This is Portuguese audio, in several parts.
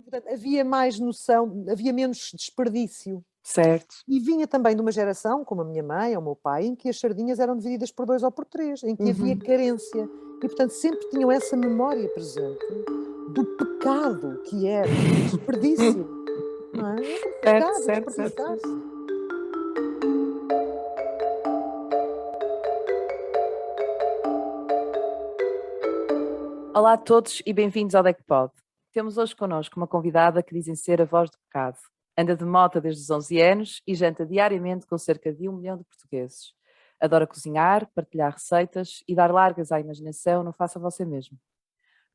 Portanto, havia mais noção, havia menos desperdício. Certo. E vinha também de uma geração, como a minha mãe ou o meu pai, em que as sardinhas eram divididas por 2 ou por 3, em que havia carência. E, portanto, sempre tinham essa memória presente do pecado que era o desperdício, não é? Era um Certo, pecado certo, certo. desperdiçar-se. Olá a todos e bem-vindos ao DECPOD. Temos hoje connosco uma convidada que dizem ser a voz do pecado. Anda de moto desde os 11 anos e janta diariamente com cerca de 1 milhão de portugueses. Adora cozinhar, partilhar receitas e dar largas à imaginação no faça você mesmo.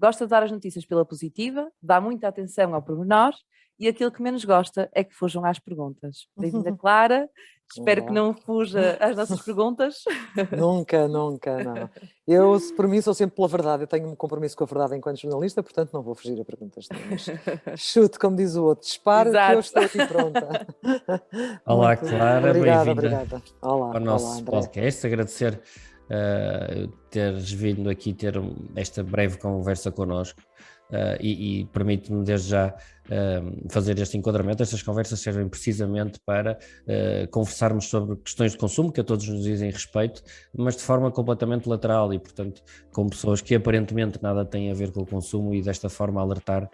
Gosta de dar as notícias pela positiva, dá muita atenção ao pormenor e aquilo que menos gosta é que fujam às perguntas. Bem-vinda, Clara. Espero que Olá. não fuja às nossas perguntas. Nunca, nunca, não. Eu, por mim, sou sempre pela verdade. Eu tenho um compromisso com a verdade enquanto jornalista, portanto não vou fugir a perguntas nenhumas. Chute, como diz o outro, dispara que eu Exato. estou aqui pronta. Olá, Muito Clara, obrigada, bem-vinda obrigada. Olá, ao olá, nosso André. podcast. Agradecer teres vindo aqui ter esta breve conversa connosco e permite-me desde já fazer este enquadramento. Estas conversas servem precisamente para conversarmos sobre questões de consumo que a todos nos dizem respeito, mas de forma completamente lateral e, portanto, com pessoas que aparentemente nada têm a ver com o consumo e desta forma alertar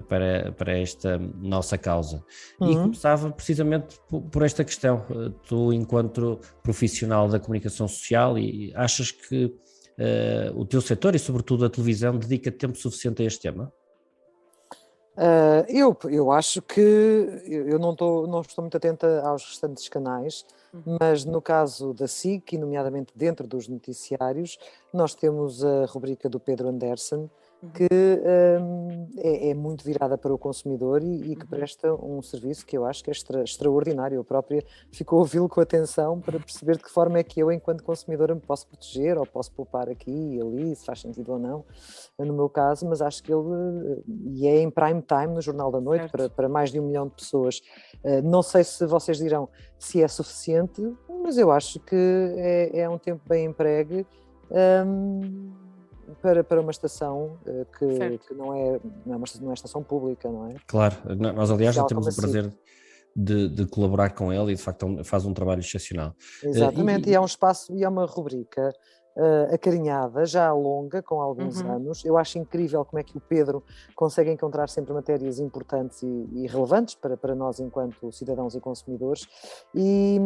para esta nossa causa. E começava precisamente por esta questão. Tu, enquanto profissional da comunicação social, e achas que o teu setor e sobretudo a televisão dedica tempo suficiente a este tema? Eu acho que eu não estou muito atenta aos restantes canais, mas no caso da SIC, e nomeadamente dentro dos noticiários, nós temos a rubrica do Pedro Anderson, que é muito virada para o consumidor e que presta um serviço que eu acho que é extraordinário. Eu própria fico a ouvi-lo com atenção para perceber de que forma é que eu, enquanto consumidora, me posso proteger ou posso poupar aqui e ali, se faz sentido ou não, no meu caso, mas acho que ele, e é em prime time no Jornal da Noite, para mais de 1 milhão de pessoas. Não sei se vocês dirão se é suficiente, mas eu acho que é um tempo bem empregue para uma estação que não é estação pública, não é? Claro, nós aliás já Social temos como o prazer de colaborar com ele e de facto faz um trabalho excepcional. Exatamente, e é um espaço e é uma rubrica acarinhada, já longa, com alguns anos. Eu acho incrível como é que o Pedro consegue encontrar sempre matérias importantes e relevantes para nós enquanto cidadãos e consumidores e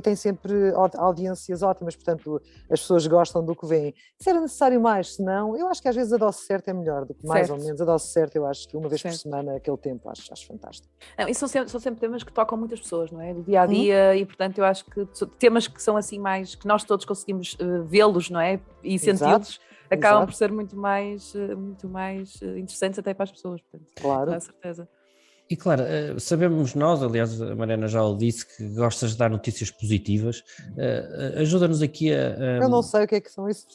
tem sempre audiências ótimas, portanto as pessoas gostam do que veem. Se era necessário mais, se não, eu acho que às vezes a dose certa é melhor do que mais ou menos. A dose certa eu acho que uma vez por semana, aquele tempo, acho fantástico. Não, e são sempre temas que tocam muitas pessoas, não é? Do dia a dia e portanto eu acho que temas que são assim mais, que nós todos conseguimos vê-los, não é? E senti-los, acabam por ser muito mais interessantes até para as pessoas, portanto, claro. com certeza. E claro, sabemos nós, aliás a Mariana já o disse, que gostas de dar notícias positivas. Ajuda-nos aqui a... Eu não sei o que é que são isso.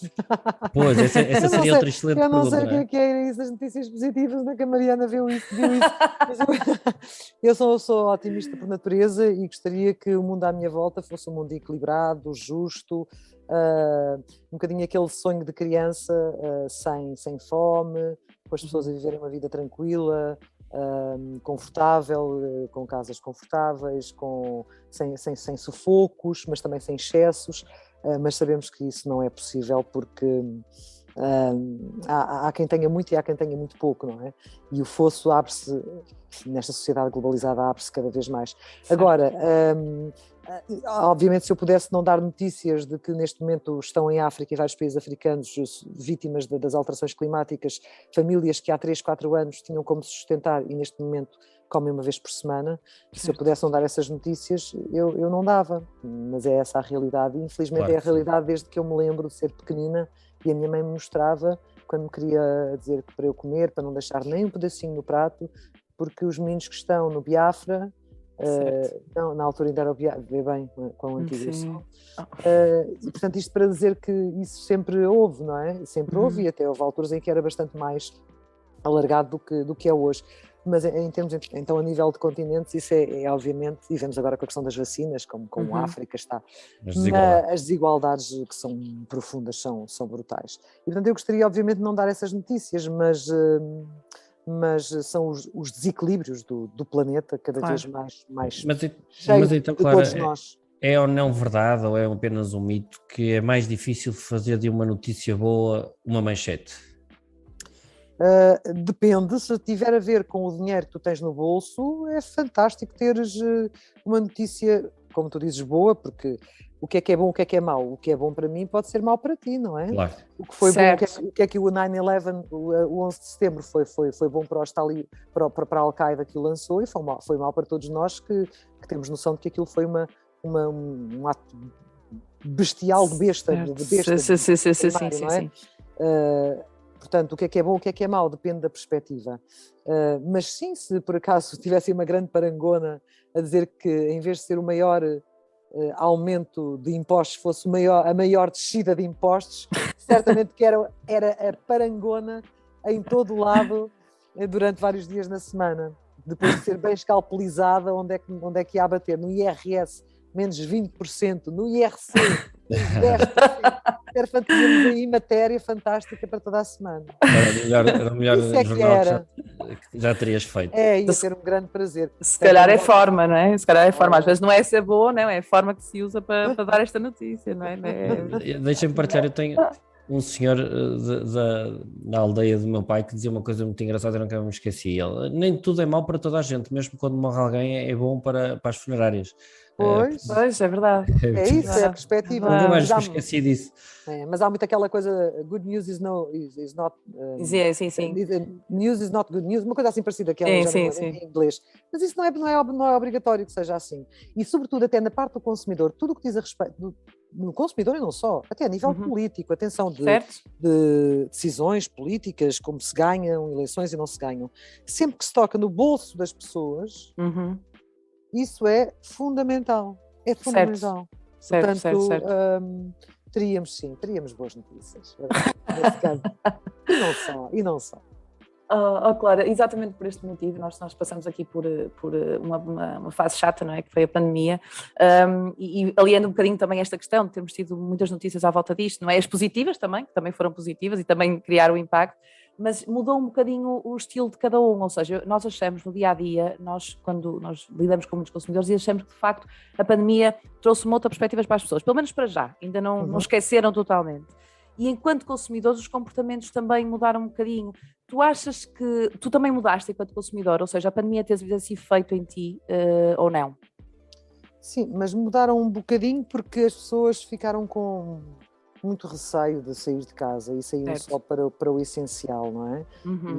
Pois, essa seria outra excelente pergunta. Eu não sei o que é isso, as notícias positivas, onde é que a Mariana viu isso. Mas eu sou otimista por natureza e gostaria que o mundo à minha volta fosse um mundo equilibrado, justo, um bocadinho aquele sonho de criança, sem fome, com as pessoas a viverem uma vida tranquila, confortável, com casas confortáveis, sem sufocos, mas também sem excessos, mas sabemos que isso não é possível porque há quem tenha muito e há quem tenha muito pouco, não é? E o fosso abre-se, nesta sociedade globalizada, abre-se cada vez mais. Certo. Agora, obviamente, se eu pudesse não dar notícias de que neste momento estão em África e vários países africanos vítimas das alterações climáticas, famílias que há 3, 4 anos tinham como se sustentar e neste momento comem uma vez por semana, se eu pudesse não dar essas notícias, eu não dava, mas é essa a realidade, e infelizmente claro, é a realidade desde que eu me lembro de ser pequenina e a minha mãe me mostrava quando me queria dizer que para eu comer, para não deixar nem um pedacinho no prato, porque os meninos que estão no Biafra, não, na altura ainda era o Biafra, vê bem quão antigo eu sou, e portanto isto para dizer que isso sempre houve, não é? Sempre houve, e até houve alturas em que era bastante mais alargado do que é hoje. Mas em termos, então, a nível de continentes, isso é obviamente, e vemos agora com a questão das vacinas, como a África está, as desigualdades que são profundas são brutais. E portanto eu gostaria obviamente de não dar essas notícias, mas mas são os desequilíbrios do planeta cada vez mais mas cheio então, de Clara, todos nós. é ou não verdade, ou é apenas um mito, que é mais difícil fazer de uma notícia boa uma manchete? Depende, se tiver a ver com o dinheiro que tu tens no bolso, é fantástico teres uma notícia, como tu dizes, boa, porque o que é bom, o que é mau? O que é bom para mim pode ser mau para ti, não é? Claro. O que foi Certo. bom, o que é que o 9/11, o 11 de setembro foi bom para para a Al-Qaeda que o lançou, e foi mau para todos nós que temos noção de que aquilo foi um ato bestial de besta, Certo. de besta, primário, não é? Sim. Portanto, o que é bom, o que é mau, depende da perspectiva. Mas sim, se por acaso tivesse uma grande parangona a dizer que em vez de ser o maior aumento de impostos fosse a maior descida de impostos, certamente que era a parangona em todo o lado durante vários dias na semana, depois de ser bem escalpelizada onde é que ia bater, no IRS menos 20%, no IRC menos 10%. Tínhamos aí matéria fantástica para toda a semana. Era o melhor Isso é que jornal era. que já terias feito. Ia ser um grande prazer. Se calhar é forma, não é? Se calhar é forma. Às vezes não é ser boa, não é? É a forma que se usa para dar esta notícia, não é? Deixa-me partilhar, eu tenho um senhor da aldeia do meu pai que dizia uma coisa muito engraçada e nunca me esqueci. Ele, nem tudo é mau para toda a gente, mesmo quando morre alguém é bom para as funerárias. Pois, é verdade. É isso, é a perspectiva. Nunca mais me esqueci disso. Mas há muito aquela coisa, good news is not... Sim. News is not good news, uma coisa assim parecida que ela já não lembro em inglês. Mas isso não é obrigatório que seja assim. E sobretudo até na parte do consumidor, tudo o que diz a respeito do consumidor e não só, até a nível político, atenção de decisões políticas, como se ganham eleições e não se ganham. Sempre que se toca no bolso das pessoas... Isso é fundamental. É fundamental. Portanto, teríamos boas notícias. Nesse caso. E não só. Clara, exatamente por este motivo, nós passamos aqui por uma fase chata, não é? Que foi a pandemia, e aliando um bocadinho também esta questão de termos tido muitas notícias à volta disto, não é? As positivas também, que também foram positivas e também criaram impacto, mas mudou um bocadinho o estilo de cada um, ou seja, nós achamos no dia-a-dia, quando nós lidamos com muitos consumidores, e achamos que de facto a pandemia trouxe uma outra perspectiva para as pessoas, pelo menos para já, ainda não esqueceram totalmente. E enquanto consumidores os comportamentos também mudaram um bocadinho. Tu achas que tu também mudaste enquanto consumidor, ou seja, a pandemia teve esse efeito em ti ou não? Sim, mas mudaram um bocadinho porque as pessoas ficaram com muito receio de sair de casa e saíram só para o essencial, não é?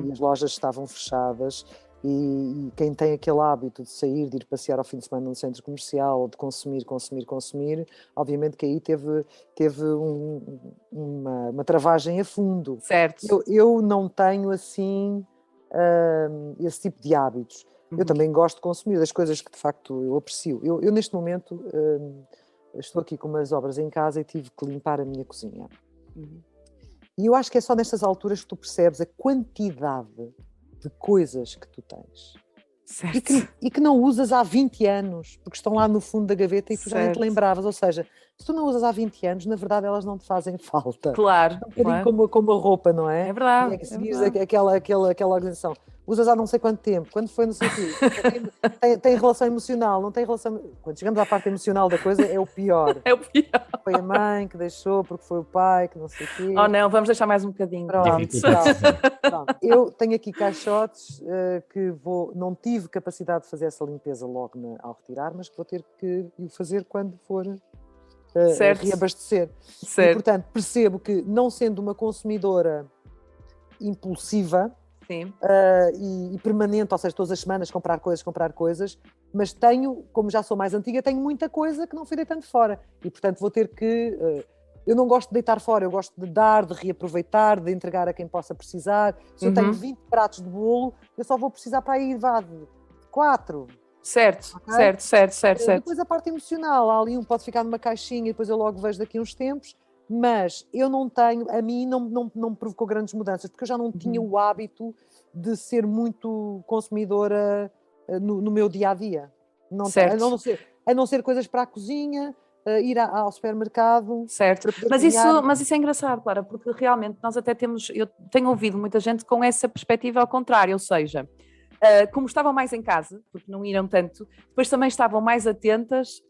E as lojas estavam fechadas e quem tem aquele hábito de sair, de ir passear ao fim de semana no centro comercial, de consumir, obviamente que aí teve uma travagem a fundo. Certo. Eu não tenho assim esse tipo de hábitos. Eu também gosto de consumir das coisas que de facto eu aprecio. Eu neste momento estou aqui com umas obras em casa e tive que limpar a minha cozinha. E eu acho que é só nestas alturas que tu percebes a quantidade de coisas que tu tens. E que não usas há 20 anos, porque estão lá no fundo da gaveta e tu já nem te lembravas. Ou seja, se tu não usas há 20 anos, na verdade elas não te fazem falta. Claro. É um bocadinho como a roupa, não é? É verdade. É que seguires aquela organização. Usas há não sei quanto tempo, quando foi não sei o quê. Tem relação emocional, não tem relação... Quando chegamos à parte emocional da coisa, é o pior. É o pior. Foi a mãe que deixou, porque foi o pai, que não sei o quê. Oh não, vamos deixar mais um bocadinho. Pronto. Eu tenho aqui caixotes que não tive capacidade de fazer essa limpeza logo ao retirar, mas que vou ter que o fazer quando for reabastecer. Certo. E, portanto, percebo que, não sendo uma consumidora impulsiva e permanente, ou seja, todas as semanas comprar coisas, mas tenho, como já sou mais antiga, tenho muita coisa que não fui deitando fora. E, portanto, vou ter que... eu não gosto de deitar fora, eu gosto de dar, de reaproveitar, de entregar a quem possa precisar. Se eu tenho 20 pratos de bolo, eu só vou precisar para aí de 4. Certo. Depois a parte emocional, há ali pode ficar numa caixinha e depois eu logo vejo daqui a uns tempos, mas eu não tenho, a mim não me provocou grandes mudanças, porque eu já não tinha o hábito de ser muito consumidora no meu dia-a-dia. A não ser coisas para a cozinha, ir ao supermercado. Certo, mas isso é engraçado, Clara, porque realmente nós até eu tenho ouvido muita gente com essa perspectiva ao contrário, ou seja, como estavam mais em casa, porque não iram tanto, depois também estavam mais atentas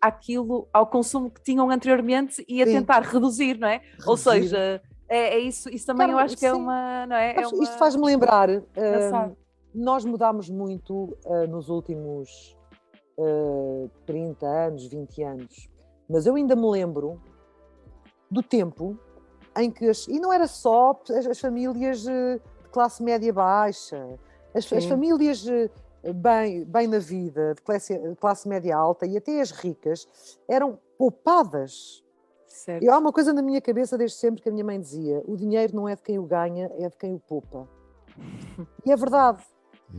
ao consumo que tinham anteriormente e a tentar reduzir, não é? Reduzir. Ou seja, é isso também eu acho que é uma, não é? Isto faz-me lembrar, nós mudámos muito nos últimos 30 anos, 20 anos, mas eu ainda me lembro do tempo em que, e não era só as famílias de classe média baixa, as famílias bem na vida, de classe média alta e até as ricas, eram poupadas. Certo. Há uma coisa na minha cabeça desde sempre que a minha mãe dizia: o dinheiro não é de quem o ganha, é de quem o poupa. E é verdade.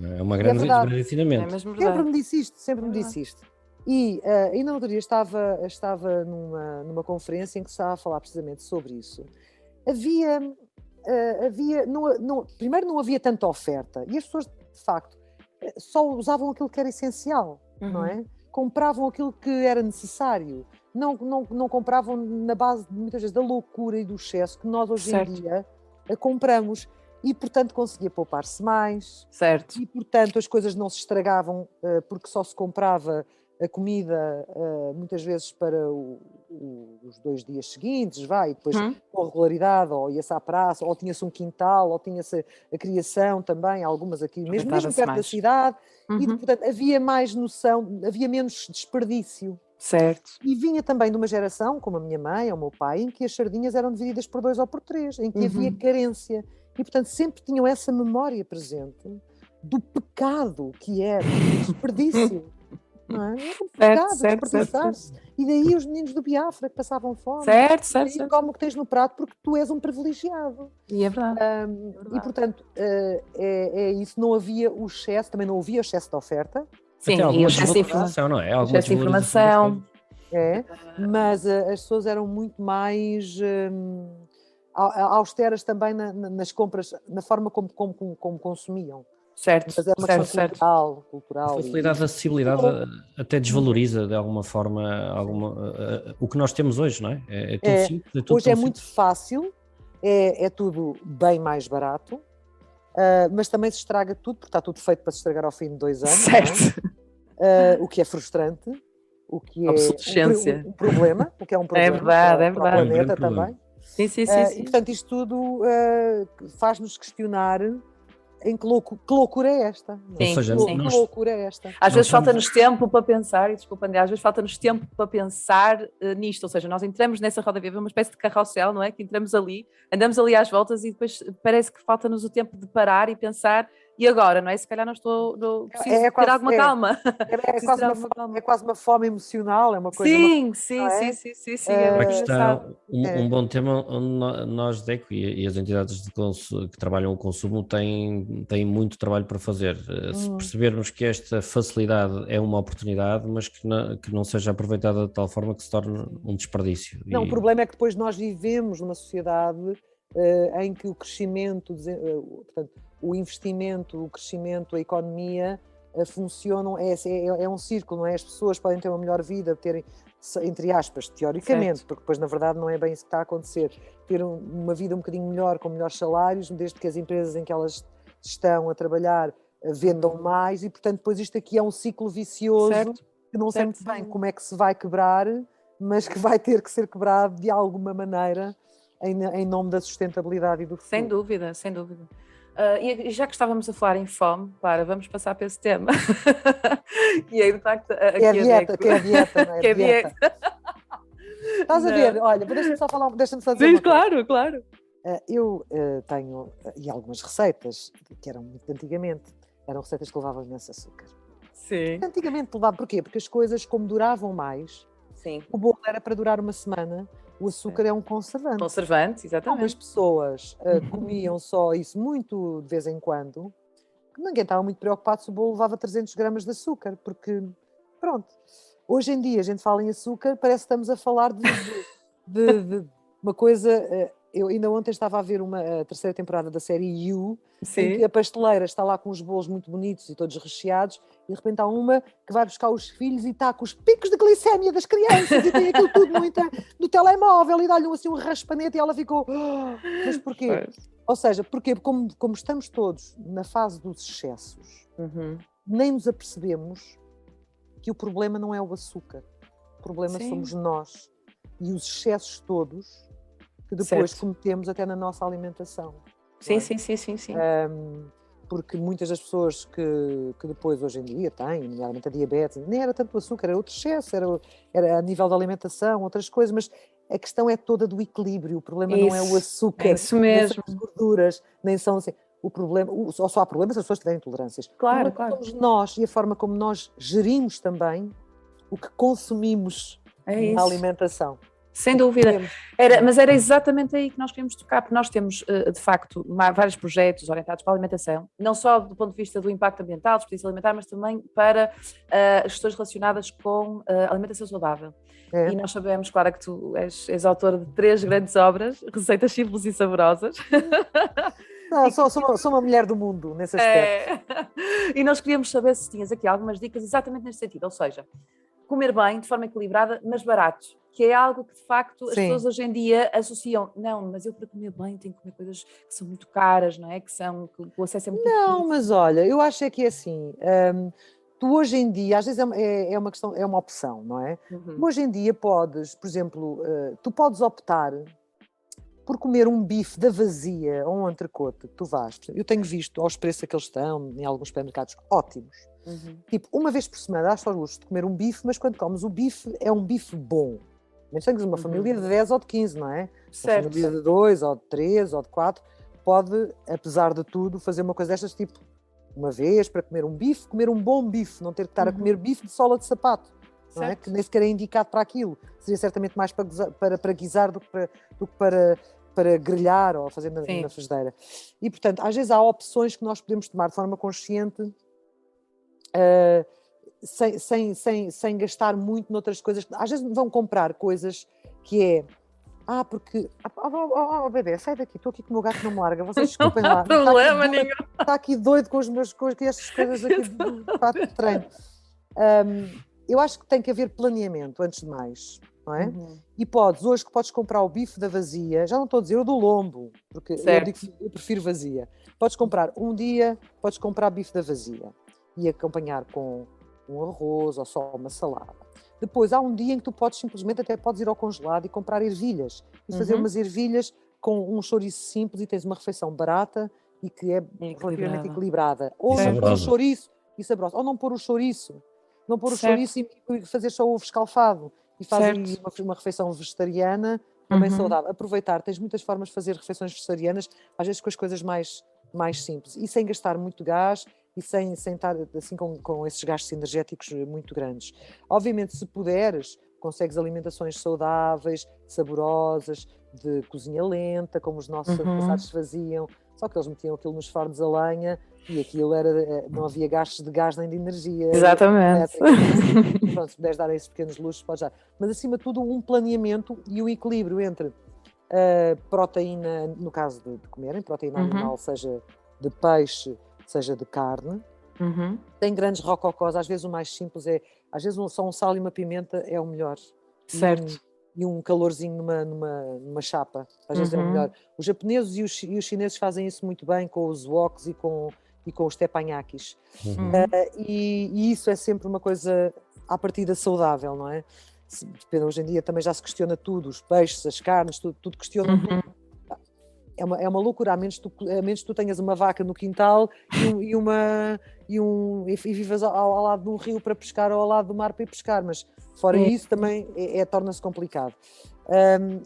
É um grande ensinamento. Sempre me disse isto. E ainda no outro dia estava numa conferência em que se estava a falar precisamente sobre isso. Primeiro não havia tanta oferta e as pessoas, de facto, só usavam aquilo que era essencial, não é? Compravam aquilo que era necessário. Não compravam na base, muitas vezes, da loucura e do excesso que nós hoje em dia compramos. E, portanto, conseguia poupar-se mais. Certo. E, portanto, as coisas não se estragavam porque só se comprava a comida muitas vezes para os 2 dias seguintes, e depois com regularidade, ou ia-se à praça, ou tinha-se um quintal, ou tinha-se a criação também, algumas aqui, mesmo perto da cidade. E, portanto, havia mais noção, havia menos desperdício. Certo. E vinha também de uma geração, como a minha mãe ou o meu pai, em que as sardinhas eram divididas por 2 ou por 3, em que havia carência. E, portanto, sempre tinham essa memória presente do pecado que era o desperdício. Não é? Era um pecado desperdiçar-se. E daí os meninos do Biafra que passavam fome. Certo. Como o que tens no prato, porque tu és um privilegiado. E é verdade. E, portanto, é isso. Não havia o excesso, também não havia o excesso de oferta. Sim, e o excesso de informação, não é? Excesso de informação. Mas as pessoas eram muito mais austeras também nas compras, na forma como consumiam. Certo, mas é uma questão cultural. A facilidade da acessibilidade até desvaloriza de alguma forma o que nós temos hoje, não é? É tudo simples. Hoje é muito fácil, é tudo bem mais barato, mas também se estraga tudo, porque está tudo feito para se estragar ao fim de 2 anos. Certo. O que é frustrante, o que é um problema, o que é um problema para o planeta também. Sim. E, portanto, isto tudo faz-nos questionar em que loucura é esta? Sim, ou seja, que loucura é esta? Às vezes falta-nos tempo para pensar, e desculpa, André, às vezes falta-nos tempo para pensar nisto, ou seja, nós entramos nessa roda viva, uma espécie de carrossel, não é? Que entramos ali, andamos ali às voltas e depois parece que falta-nos o tempo de parar e pensar, e agora, não é? Se calhar preciso ter alguma calma. É quase uma fome emocional, é uma coisa... Sim. Um bom tema onde nós, DECO, e as entidades que trabalham o consumo têm muito trabalho para fazer. Se percebermos que esta facilidade é uma oportunidade, mas que não seja aproveitada de tal forma que se torne um desperdício. Não, o problema é que depois nós vivemos numa sociedade em que o crescimento, portanto, o investimento, o crescimento, a economia funcionam, é um círculo, não é? As pessoas podem ter uma melhor vida, terem, entre aspas, teoricamente, porque depois na verdade não é bem isso que está a acontecer, ter uma vida um bocadinho melhor, com melhores salários, desde que as empresas em que elas estão a trabalhar vendam mais, e portanto depois isto aqui é um ciclo vicioso que não sei muito bem como é que se vai quebrar, mas que vai ter que ser quebrado de alguma maneira em nome da sustentabilidade e do futuro. Sem dúvida. E já que estávamos a falar em fome, vamos passar para esse tema. E aí, de facto, que é a dieta, não é? Que é a dieta. Estás a ver? Olha, deixa-me só dizer uma coisa. Claro. Eu tenho algumas receitas que eram muito antigamente, eram receitas que levavam imenso açúcar. Sim. Antigamente levava, porquê? Porque as coisas, como duravam mais, o bolo era para durar uma semana. O açúcar é um conservante. Conservante, exatamente. Algumas pessoas comiam só isso muito de vez em quando, que ninguém estava muito preocupado se o bolo levava 300 gramas de açúcar, porque, pronto, hoje em dia a gente fala em açúcar, parece que estamos a falar de uma coisa eu ainda ontem estava a ver a terceira temporada da série You, em Sim. que a pasteleira está lá com os bolos muito bonitos e todos recheados, e de repente há uma que vai buscar os filhos e está com os picos de glicémia das crianças e tem aquilo tudo no telemóvel e dá-lhe assim um raspanete e ela ficou... "Ah, mas porquê?" Pois. Ou seja, porque como estamos todos na fase dos excessos, Uhum. nem nos apercebemos que o problema não é o açúcar, o problema Sim. somos nós e os excessos todos que depois Certo. cometemos até na nossa alimentação. Sim, é? sim, sim, sim, sim. Porque muitas das pessoas que depois hoje em dia têm, nomeadamente a diabetes, nem era tanto o açúcar, era outro excesso, era a nível da alimentação, outras coisas, mas a questão é toda do equilíbrio. O problema não é o Isso, açúcar, é isso nem são mesmo. as gorduras, nem são assim. O problema, só há problemas se as pessoas tiverem intolerâncias. Claro, O problema claro. somos nós e a forma como nós gerimos também o que consumimos É na isso. alimentação. Sem dúvida. Comemos. Mas era exatamente aí que nós queríamos tocar, porque nós temos, de facto, vários projetos orientados para a alimentação, não só do ponto de vista do impacto ambiental, desperdício alimentar, mas também para as questões relacionadas com alimentação saudável. É. E nós sabemos, claro, que tu és autora de 3 grandes obras, receitas simples e saborosas. Não, sou uma mulher do mundo nesse aspecto. E nós queríamos saber se tinhas aqui algumas dicas exatamente neste sentido, ou seja, comer bem, de forma equilibrada, mas barato, que é algo que de facto as Sim. pessoas hoje em dia associam. Não, mas eu para comer bem tenho que comer coisas que são muito caras, não é? Que o acesso é muito Não, difícil. mas olha, eu acho é que é assim, tu hoje em dia, às vezes é uma questão, é uma opção, não é? Uhum. Tu hoje em dia podes, por exemplo, tu podes optar por comer um bife da vazia ou um entrecote que tu vais. Eu tenho visto aos preços que eles estão em alguns supermercados ótimos. Uhum. Tipo, uma vez por semana dás-te ao luxo de comer um bife, mas quando comes o bife é um bife bom. Mas tens uma família de 10 ou de 15, não é? Uma Certo. família de 2 ou de 3 ou de 4 pode, apesar de tudo, fazer uma coisa destas, tipo, uma vez para comer um bife, comer um bom bife, não ter que estar a comer bife de sola de sapato, não é? Certo. Que nem sequer é indicado para aquilo. Seria certamente mais para guisar do que para grelhar ou fazer na frigideira. E, portanto, às vezes há opções que nós podemos tomar de forma consciente, sem gastar muito noutras coisas. Às vezes vão comprar coisas que é... porque... bebê, sai daqui, estou aqui com o meu gato não me larga, vocês desculpem lá. Não há problema nenhum. Está aqui doido com estas coisas aqui de fato de treino. Eu acho que tem que haver planeamento, antes de mais, não é? Uhum. E hoje que podes comprar o bife da vazia, já não estou a dizer o do lombo, porque eu prefiro vazia. Podes comprar um dia, podes comprar bife da vazia e acompanhar com um arroz ou só uma salada. Depois há um dia em que tu podes simplesmente, até podes ir ao congelado e comprar ervilhas e fazer umas ervilhas com um chouriço simples e tens uma refeição barata e que é relativamente equilibrada. Ou não pôr o chouriço e saborosa. Ou não pôr o chouriço. Não pôr o chouriço e fazer só ovo escalfado. E faz uma refeição vegetariana também saudável. Aproveitar, tens muitas formas de fazer refeições vegetarianas, às vezes com as coisas mais simples. E sem gastar muito gás e sem estar assim com esses gastos energéticos muito grandes. Obviamente, se puderes, consegues alimentações saudáveis, saborosas, de cozinha lenta, como os nossos antepassados faziam, só que eles metiam aquilo nos fornos a lenha e aquilo não havia gastos de gás nem de energia. Exatamente. Pronto, se puderes dar esses pequenos luxos, podes dar. Mas, acima de tudo, um planeamento e o equilíbrio entre proteína, no caso de comerem, proteína animal, seja de peixe, seja de carne. Tem grandes rococós, às vezes o mais simples às vezes só um sal e uma pimenta é o melhor. Certo. E um calorzinho numa chapa, às vezes é o melhor. Os japoneses e os chineses fazem isso muito bem com os woks e com os teppanyakis. E isso é sempre uma coisa à partida saudável, não é? Hoje em dia também já se questiona tudo, os peixes, as carnes, tudo questiona tudo. É uma loucura, a menos que tu tenhas uma vaca no quintal e vivas ao lado de um rio para pescar ou ao lado do mar para ir pescar, mas fora isso também torna-se complicado.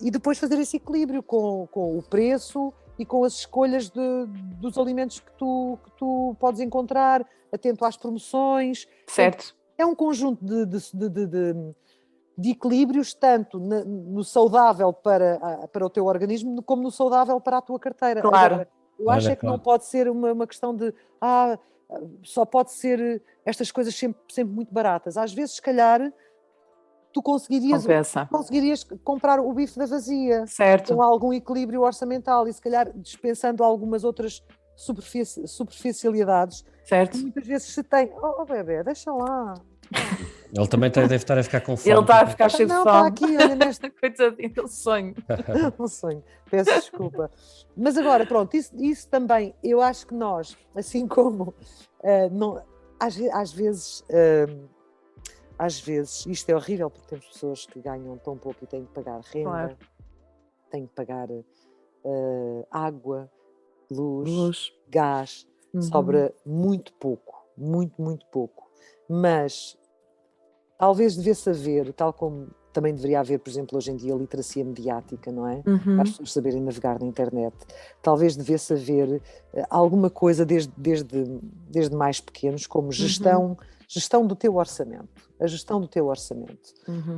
E depois fazer esse equilíbrio com o preço e com as escolhas dos alimentos que tu podes encontrar, atento às promoções. Certo. É um conjunto de equilíbrios, tanto no saudável para o teu organismo, como no saudável para a tua carteira. Claro. Agora, eu acho que não pode ser uma questão de só pode ser estas coisas sempre muito baratas. Às vezes, se calhar, tu conseguirias comprar o bife da vazia, certo, com algum equilíbrio orçamental e se calhar dispensando algumas outras superficialidades, certo. que muitas vezes se tem. Oh, bebê, deixa lá. Ele também deve estar a ficar com fome. Ele está a ficar cheio de Não, fome. está aqui, olha, neste Coitadinho, aquele sonho. um sonho, peço desculpa. Mas agora, pronto, isso também, eu acho que nós, assim como, às vezes, isto é horrível porque temos pessoas que ganham tão pouco e têm que pagar renda, Claro. têm que pagar água, luz, gás, sobra muito pouco, muito pouco. Mas talvez devesse haver, tal como também deveria haver, por exemplo, hoje em dia, literacia mediática, não é? Para as pessoas saberem navegar na internet. Talvez devesse haver alguma coisa desde mais pequenos, como gestão do teu orçamento. A gestão do teu orçamento.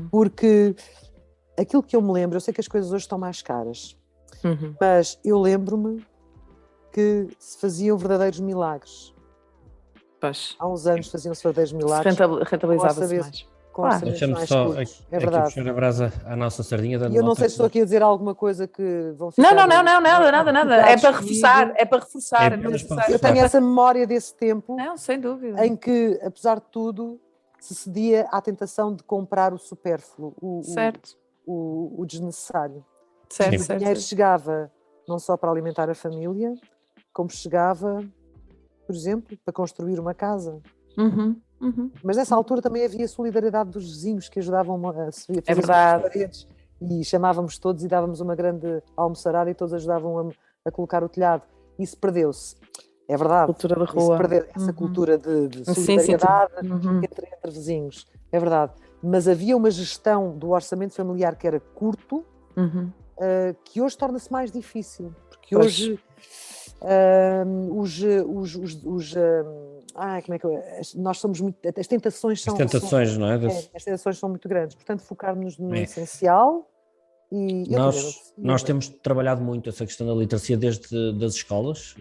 Porque aquilo que eu me lembro, eu sei que as coisas hoje estão mais caras, mas eu lembro-me que se faziam verdadeiros milagres. Pois. Há uns anos faziam-se verdadeiros milagres. Rentabilizava-se mais. Com orçamentos mais curtos. É verdade. Puxar a brasa à nossa sardinha. E eu não sei se estou aqui a dizer alguma coisa que vão ficar... Não, nada. É para reforçar, Eu tenho essa memória desse tempo. Não, sem dúvida. Em que, apesar de tudo, se cedia à tentação de comprar o supérfluo, o desnecessário. Certo, o dinheiro chegava não só para alimentar a família, como chegava, por exemplo, para construir uma casa. Mas nessa altura também havia solidariedade dos vizinhos que ajudavam a subir as paredes e chamávamos todos e dávamos uma grande almoçarada e todos ajudavam a colocar o telhado. Isso perdeu-se. É verdade. Cultura da rua. Essa cultura de solidariedade entre vizinhos. É verdade. Mas havia uma gestão do orçamento familiar que era curto, que hoje torna-se mais difícil. Porque hoje como é que nós somos muito... As tentações são... As tentações, não é? As tentações são muito grandes. Portanto, focar-nos no essencial. E nós temos trabalhado muito essa questão da literacia desde das escolas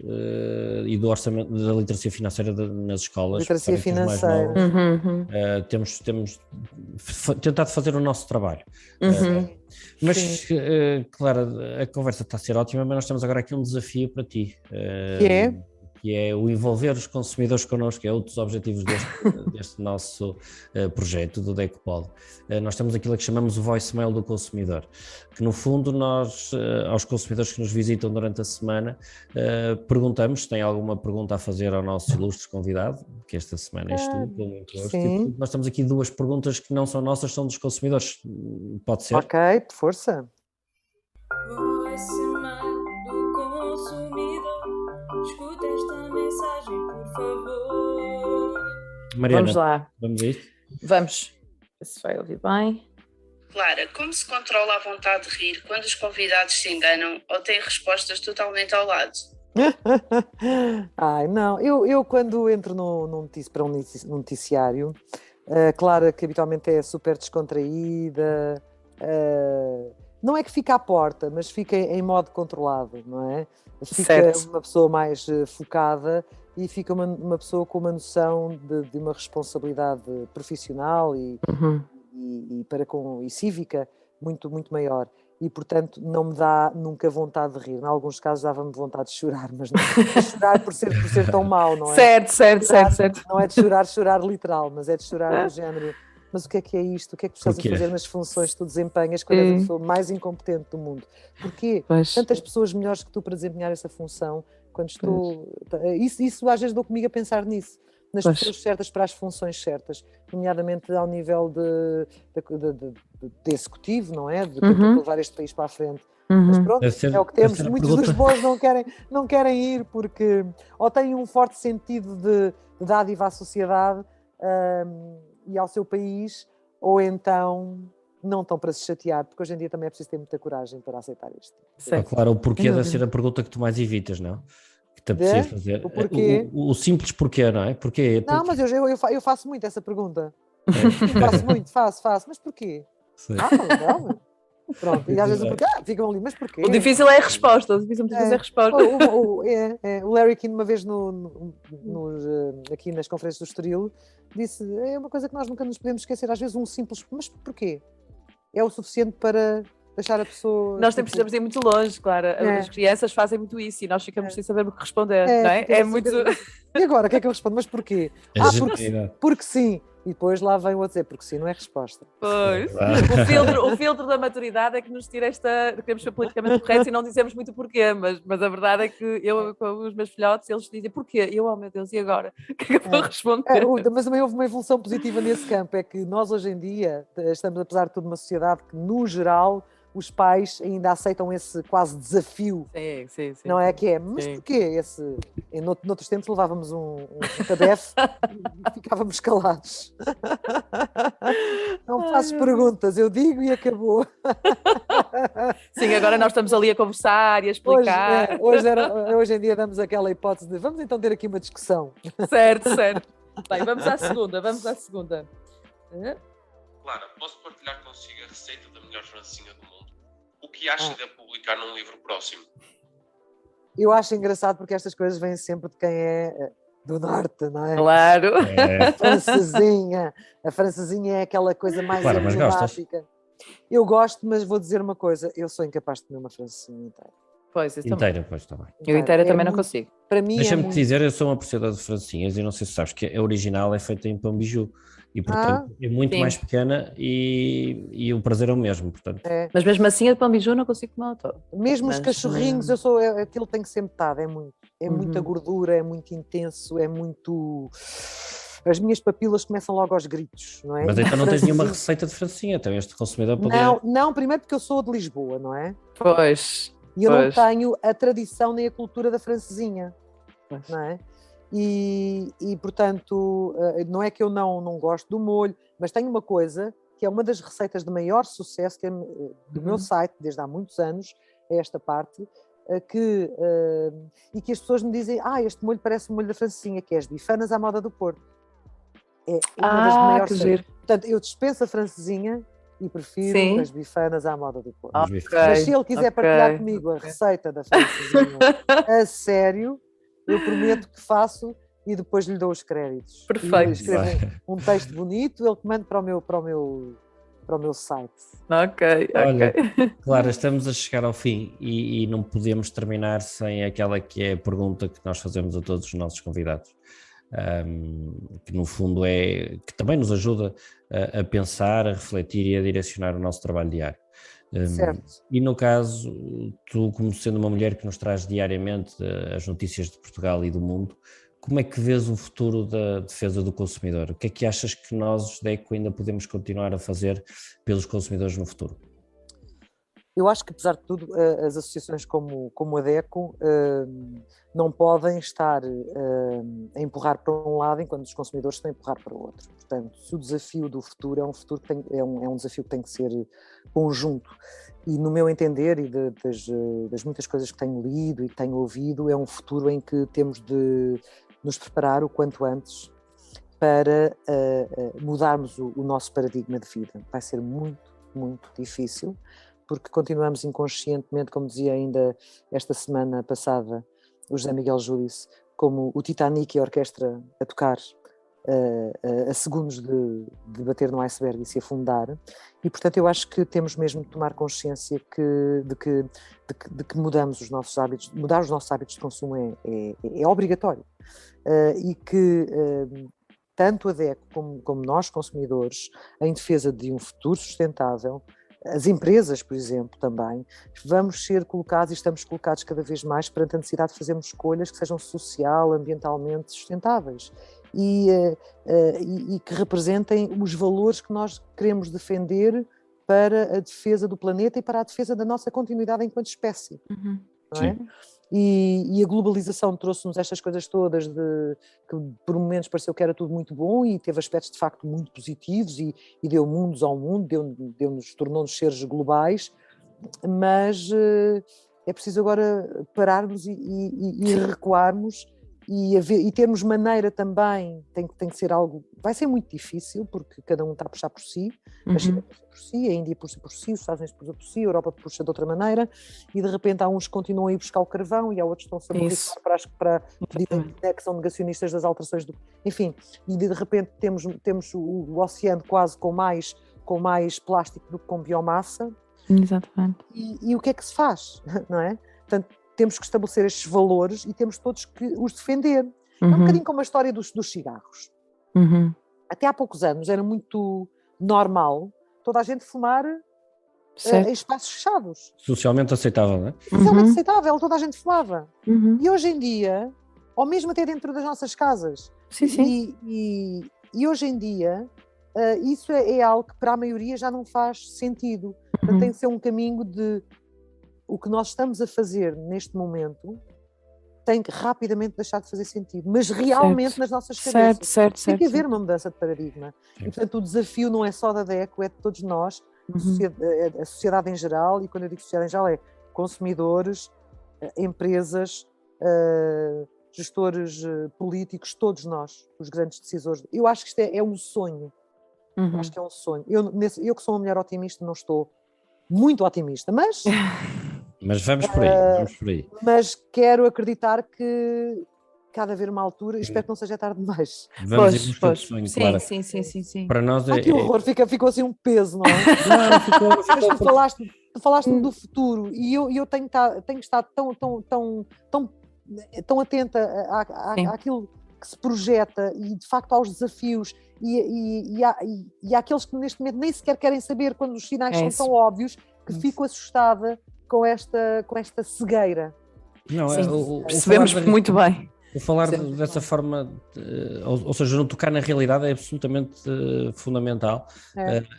e do orçamento da literacia financeira nas escolas. Literacia financeira. Temos tentado fazer o nosso trabalho. Mas, claro, a conversa está a ser ótima, mas nós temos agora aqui um desafio para ti. Que é o envolver os consumidores connosco, é um dos objetivos deste nosso projeto do Decopod. Nós temos aquilo que chamamos o voicemail do consumidor, que no fundo nós, aos consumidores que nos visitam durante a semana, perguntamos se tem alguma pergunta a fazer ao nosso ilustre convidado, que esta semana és tu, com muito gosto. E, nós temos aqui duas perguntas que não são nossas, são dos consumidores. Pode ser? Ok, força. Voicemail do consumidor. Escuta esta mensagem, por favor. Mariana, vamos lá. Vamos a isto? Vamos. Se vai ouvir bem. Clara, como se controla a vontade de rir quando os convidados se enganam ou têm respostas totalmente ao lado? Ai, não. Eu quando entro para um noticiário, Clara, que habitualmente é super descontraída, não é que fica à porta, mas fica em modo controlado, não é? Fica uma pessoa mais focada e fica uma pessoa com uma noção de uma responsabilidade profissional e cívica muito, muito maior. E, portanto, não me dá nunca vontade de rir. Em alguns casos dava-me vontade de chorar, mas não é de chorar por ser tão mau, não é? Certo. Não é de chorar literal, mas é de chorar do género. Mas o que é isto? O que é que tu estás a fazer nas funções que tu desempenhas quando és a pessoa mais incompetente do mundo? Porquê? Tantas pessoas melhores que tu para desempenhar essa função, quando estou... Isso às vezes dou comigo a pensar nisso, nas pessoas certas para as funções certas, nomeadamente ao nível de executivo, não é? De levar este país para a frente. Mas pronto, é o que temos. Muitos dos bons não querem ir porque ou têm um forte sentido de dádiva à sociedade e ao seu país, ou então não estão para se chatear, porque hoje em dia também é preciso ter muita coragem para aceitar isto. Claro, o porquê deve ser a pergunta que tu mais evitas, não? Que te apetecia fazer. O porquê? O simples porquê, não é? Porquê? Não, mas eu faço muito essa pergunta. Faço muito, faço. Mas porquê? Legal. Pronto, e às vezes ficam ali, mas porquê? O difícil é a resposta, o difícil muitas vezes é a resposta. O Larry King, uma vez aqui nas conferências do Estoril, disse, é uma coisa que nós nunca nos podemos esquecer, às vezes um simples, mas porquê? É o suficiente para deixar a pessoa... Nós precisamos ir muito longe, claro. As crianças fazem muito isso e nós ficamos sem saber o que responder, não é? É muito... E agora, o que é que eu respondo? Mas porquê? Porque sim. E depois lá vem o outro dizer, porque sim, não é resposta. Pois. O filtro da maturidade é que nos tira queremos ser politicamente corretos e não dizemos muito porquê, mas a verdade é que eu, com os meus filhotes, eles dizem porquê? Eu, oh meu Deus, e agora? O que é que eu vou responder? Mas também houve uma evolução positiva nesse campo, é que nós hoje em dia estamos, apesar de tudo, numa sociedade que, no geral, os pais ainda aceitam esse quase desafio. Sim. Não é que é? Mas porquê? Noutros tempos levávamos um tabefe e ficávamos calados. Não faço perguntas, eu digo e acabou. Sim, agora nós estamos ali a conversar e a explicar. Hoje em dia damos aquela hipótese de vamos então ter aqui uma discussão. Certo. Bem, vamos à segunda. Clara, posso partilhar consigo a receita da melhor francesinha do mundo? O que acha de a publicar num livro próximo? Eu acho engraçado porque estas coisas vêm sempre de quem é do norte, não é? Claro. A francesinha é aquela coisa mais emblemática. Eu gosto, mas vou dizer uma coisa, eu sou incapaz de comer uma francesinha inteira. Pois, inteira, pois, está bem. Eu inteira também não consigo. Para mim Deixa-me dizer, eu sou um apreciador de francesinhas e não sei se sabes que a original é feita em pão biju e, portanto, é muito mais pequena e o prazer é o mesmo, portanto. Mas mesmo assim, a de pão biju não consigo comer todo. Mesmo os cachorrinhos, aquilo tem que ser metade, é muita gordura, é muito intenso, é muito... As minhas papilas começam logo aos gritos, não é? Mas então não tens nenhuma receita de francesinha, então este consumidor poderia... Não, primeiro porque eu sou de Lisboa, não é? Pois. E eu não tenho a tradição nem a cultura da francesinha, não é? E portanto, não é que eu não gosto do molho, mas tenho uma coisa que é uma das receitas de maior sucesso do meu site, desde há muitos anos, é esta parte, e que as pessoas me dizem, este molho parece o molho da francesinha, que é as bifanas à moda do Porto. É uma das maiores. Portanto, eu dispenso a francesinha e prefiro as bifanas à moda do Porto. Mas se ele quiser partilhar comigo a receita da francesinha a sério, eu prometo que faço e depois lhe dou os créditos. Perfeito. Escrevo um texto bonito, ele que manda para o meu site. Olha, Clara, estamos a chegar ao fim e não podemos terminar sem aquela que é a pergunta que nós fazemos a todos os nossos convidados. Que no fundo que também nos ajuda a pensar, a refletir e a direcionar o nosso trabalho diário. Certo. E no caso, tu como sendo uma mulher que nos traz diariamente as notícias de Portugal e do mundo, como é que vês o futuro da defesa do consumidor? O que é que achas que nós, DECO, ainda podemos continuar a fazer pelos consumidores no futuro? Eu acho que, apesar de tudo, as associações como a DECO não podem estar a empurrar para um lado enquanto os consumidores estão a empurrar para o outro. Portanto, se o desafio do futuro é um futuro que é um desafio que tem que ser conjunto. E, no meu entender, e das muitas coisas que tenho lido e tenho ouvido, é um futuro em que temos de nos preparar o quanto antes para mudarmos o nosso paradigma de vida. Vai ser muito, muito difícil, porque continuamos inconscientemente, como dizia ainda esta semana passada o José Miguel Júdice, como o Titanic e a orquestra a tocar a segundos de bater no iceberg e se afundar, e portanto eu acho que temos mesmo de tomar consciência de que mudamos os nossos hábitos, mudar os nossos hábitos de consumo é obrigatório, e que tanto a DECO como nós consumidores, em defesa de um futuro sustentável, as empresas, por exemplo, também, vamos ser colocados e estamos colocados cada vez mais perante a necessidade de fazermos escolhas que sejam social, ambientalmente sustentáveis e que representem os valores que nós queremos defender para a defesa do planeta e para a defesa da nossa continuidade enquanto espécie. Não é? E a globalização trouxe-nos estas coisas todas que por momentos pareceu que era tudo muito bom e teve aspectos de facto muito positivos e deu mundos ao mundo, tornou-nos seres globais, mas é preciso agora pararmos e recuarmos e termos maneira também, tem que ser algo, vai ser muito difícil, porque cada um está a puxar por si, a China puxa por si, a Índia puxa por si, os Estados Unidos puxa por si, a Europa puxa de outra maneira, e de repente há uns que continuam a ir buscar o carvão e há outros que estão-se a morrer para dizem que são negacionistas das alterações do... Enfim, e de repente temos o oceano quase com mais plástico do que com biomassa. Exatamente. E o que é que se faz, não é? Portanto, temos que estabelecer estes valores e temos todos que os defender. É um bocadinho como a história dos cigarros. Até há poucos anos era muito normal toda a gente fumar em espaços fechados. Socialmente aceitável, não é? Socialmente aceitável, toda a gente fumava. E hoje em dia, ou mesmo até dentro das nossas casas, e hoje em dia isso é algo que para a maioria já não faz sentido. Portanto, tem que ser um caminho de o que nós estamos a fazer neste momento tem que rapidamente deixar de fazer sentido, mas realmente nas nossas cabeças. Tem que haver uma mudança de paradigma. E, portanto, o desafio não é só da DECO, é de todos nós, a sociedade em geral, e quando eu digo sociedade em geral é consumidores, empresas, gestores políticos, todos nós, os grandes decisores. Eu acho que isto é um sonho. Acho que é um sonho. Eu que sou uma mulher otimista, não estou muito otimista, mas vamos por aí, Mas quero acreditar que há de haver uma altura, e espero que não seja tarde demais. Vamos ir buscar o sonho, Clara. Sim. Para nós que horror, ficou assim um peso, não é? Não, ficou. Mas tu falaste do futuro, e eu tenho estado tão atenta àquilo que se projeta e de facto aos desafios e àqueles que neste momento nem sequer querem saber quando os sinais são tão óbvios, que fico assustada com esta cegueira. Não, percebemos muito bem. O falar dessa forma, ou seja, não tocar na realidade é absolutamente fundamental.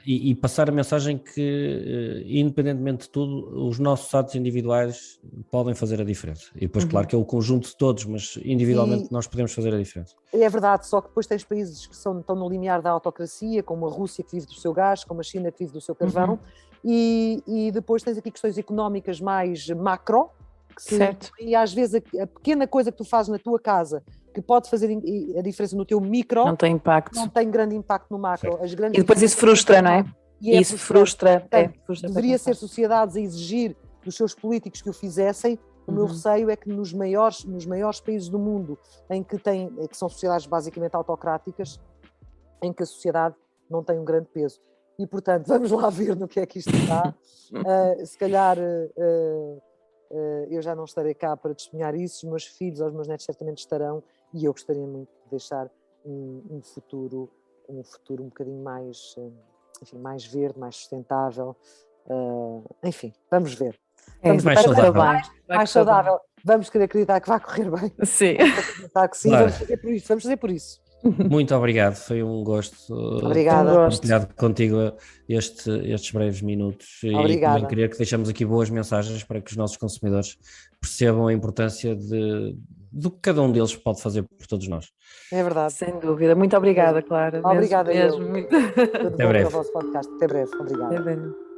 E passar a mensagem que, independentemente de tudo, os nossos atos individuais podem fazer a diferença. E depois, claro que é o conjunto de todos, mas individualmente nós podemos fazer a diferença. É verdade, só que depois tens países que estão no limiar da autocracia, como a Rússia, que vive do seu gás, como a China, que vive do seu carvão, e depois tens aqui questões económicas mais macro, e às vezes a pequena coisa que tu fazes na tua casa, que pode fazer a diferença no teu micro, não tem impacto, não tem grande impacto no macro. E depois isso frustra, não é? Isso frustra. Deveria ser sociedades a exigir dos seus políticos que o fizessem. O meu receio é que nos maiores países do mundo, que são sociedades basicamente autocráticas, em que a sociedade não tem um grande peso. E, portanto, vamos lá ver no que é que isto está. Se calhar eu já não estarei cá para testemunhar isso, os meus filhos ou os meus netos certamente estarão, e eu gostaria muito de deixar um futuro um bocadinho mais, mais verde, mais sustentável. Enfim, vamos ver. Mais saudável. Vamos querer acreditar que vai correr bem. Sim. Que sim, claro. Vamos fazer por isso. Muito obrigado, foi um gosto partilhar contigo estes breves minutos. Obrigada. E também queria que deixemos aqui boas mensagens para que os nossos consumidores percebam a importância do que cada um deles pode fazer por todos nós. É verdade. Sem dúvida. Muito obrigada, Clara. Obrigada mesmo. Até breve. Até breve. Obrigada. Até breve.